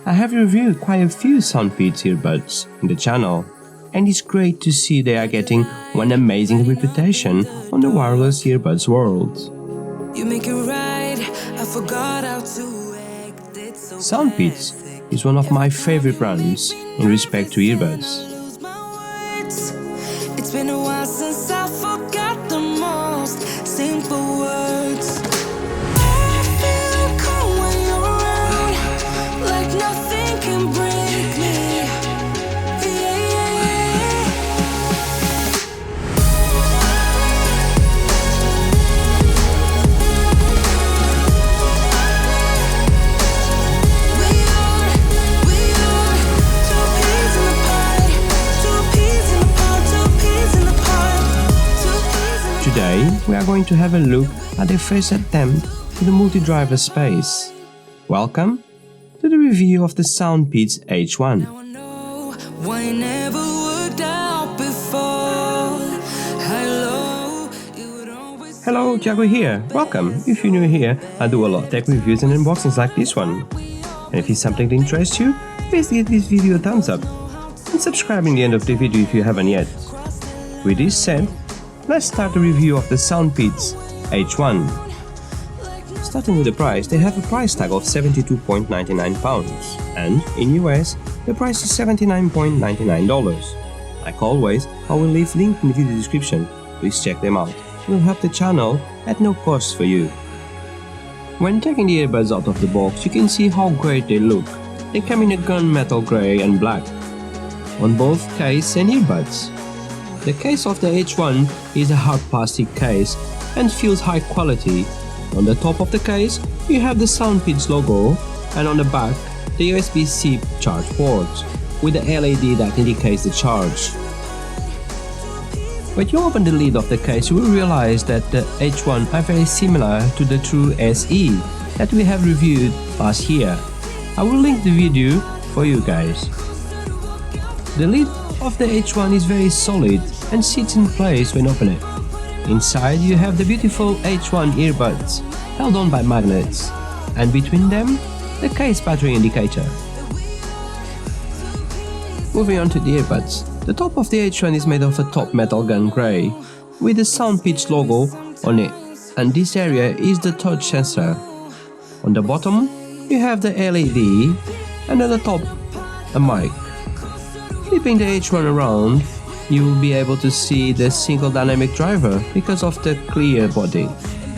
I have reviewed quite a few Soundpeats earbuds in the channel, and it's great to see they are getting one amazing reputation on the wireless earbuds world. You make it right. I forgot how to act. Soundpeats is one of my favorite brands in respect to earbuds. It's been a while since I forgot the most simple words. I feel calm when you're around, like nothing can break me. Today, we are going to have a look at the first attempt to the multi-driver space. Welcome to the review of the Soundpeats H1. Hello, Thiago here. Welcome. If you're new here, I do a lot of tech reviews and unboxings like this one. And if it's something that interests you, please give this video a thumbs up and subscribe in the end of the video if you haven't yet. With this said, let's start the review of the Soundpeats H1. Starting with the price, they have a price tag of £72.99 and in US the price is $79.99. Like always, I will leave link in the video description, please check them out, it will help the channel at no cost for you. When taking the earbuds out of the box, you can see how great they look. They come in a gunmetal grey and black on both case and earbuds. The case of the H1 is a hard plastic case and feels high quality. On the top of the case, you have the Soundpeats logo and on the back, the USB-C charge port with the LED that indicates the charge. When you open the lid of the case, you will realize that the H1 are very similar to the True SE that we have reviewed last year. I will link the video for you guys. The lid of the H1 is very solid and sits in place when open it. Inside you have the beautiful H1 earbuds held on by magnets, and between them the case battery indicator. Moving on to the earbuds, the top of the H1 is made of a top metal gun grey with the Soundpeats logo on it, and this area is the touch sensor. On the bottom you have the LED and at the top a mic. Flipping the H1 around, you will be able to see the single dynamic driver because of the clear body.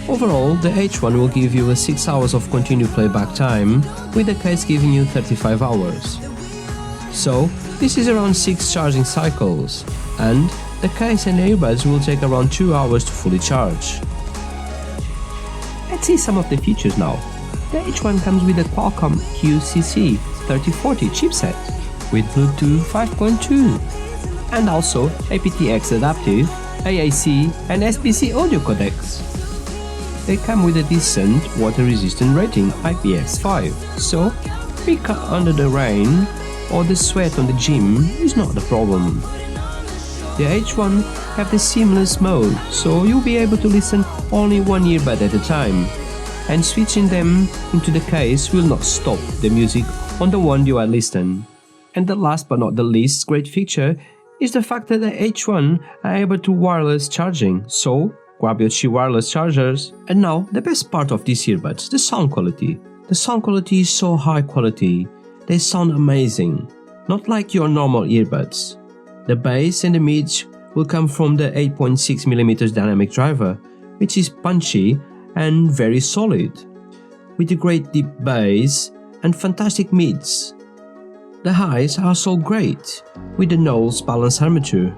Overall, the H1 will give you a 6 hours of continued playback time, with the case giving you 35 hours. So, this is around 6 charging cycles, and the case and earbuds will take around 2 hours to fully charge. Let's see some of the features now. The H1 comes with a Qualcomm QCC3040 chipset with Bluetooth 5.2 and also aptX adaptive, AAC and SBC audio codecs. They come with a decent water resistant rating IPX5, so being cut under the rain or the sweat on the gym is not the problem. The H1 have the seamless mode, so you'll be able to listen only one earbud at a time, and switching them into the case will not stop the music on the one you are listening. And the last but not the least great feature is the fact that the H1 are able to wireless charging, so grab your cheap wireless chargers. And now the best part of these earbuds, the sound quality. The sound quality is so high quality, they sound amazing, not like your normal earbuds. The bass and the mids will come from the 8.6mm dynamic driver, which is punchy and very solid, with a great deep bass and fantastic mids. The highs are so great, with the Knowles balanced armature.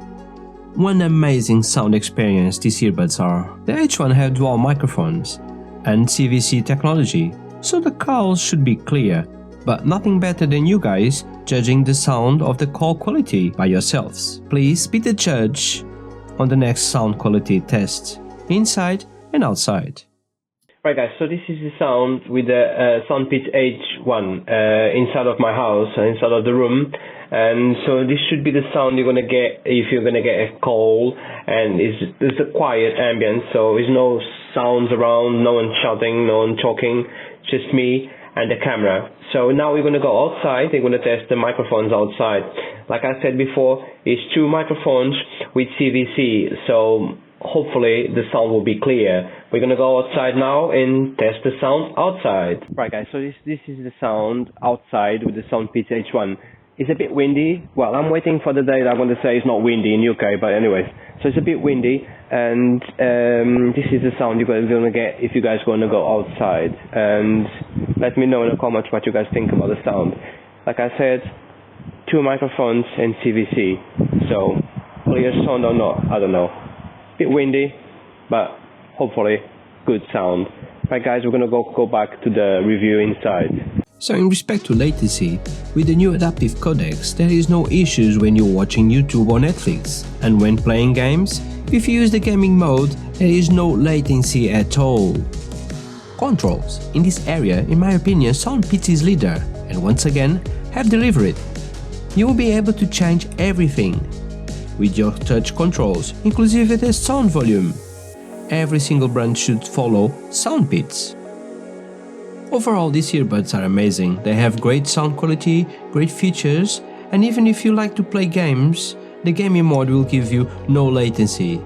One amazing sound experience these earbuds are. The H1 have dual microphones and CVC technology, so the calls should be clear, but nothing better than you guys judging the sound of the call quality by yourselves. Please be the judge on the next sound quality test, inside and outside. Right guys, so this is the sound with the Soundpeats H1 inside of my house, inside of the room, and so this should be the sound you're gonna get if you're gonna get a call, and it's a quiet ambience, so there's no sounds around, no one shouting, no one talking, just me and the camera. So now we're going to go outside. We're going to test the microphones outside. Like I said before, it's 2 microphones with CVC, so hopefully the sound will be clear. We're going to go outside now and test the sound outside. Right guys, so this is the sound outside with the Soundpeats H1. It's a bit windy. Well, I'm waiting for the day that I'm going to say it's not windy in UK, but anyways. So it's a bit windy, and this is the sound you're going to get if you guys going to go outside. And let me know in the comments what you guys think about the sound. Like I said, 2 microphones and CVC. So clear sound or not, I don't know. Bit windy, but hopefully good sound. Right guys, we're going to go back to the review inside. So in respect to latency, with the new adaptive codecs, there is no issues when you're watching YouTube or Netflix. And when playing games, if you use the gaming mode, there is no latency at all. Controls. In this area, in my opinion, Soundpeats is leader, and once again, have delivered. You will be able to change everything with your touch controls, inclusive the sound volume. Every single brand should follow Soundpeats. Overall, these earbuds are amazing. They have great sound quality, great features, and even if you like to play games, the gaming mode will give you no latency.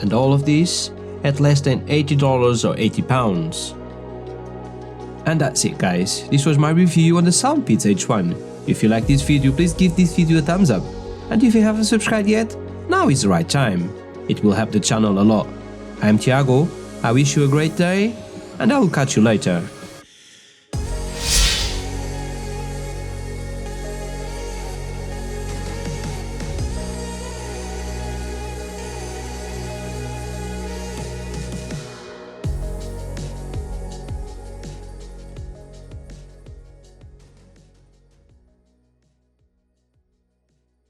And all of this at less than $80 or £80. And that's it guys, this was my review on the Soundpeats H1. If you like this video, please give this video a thumbs up. And if you haven't subscribed yet, now is the right time. It will help the channel a lot. I'm Thiago, I wish you a great day, and I will catch you later.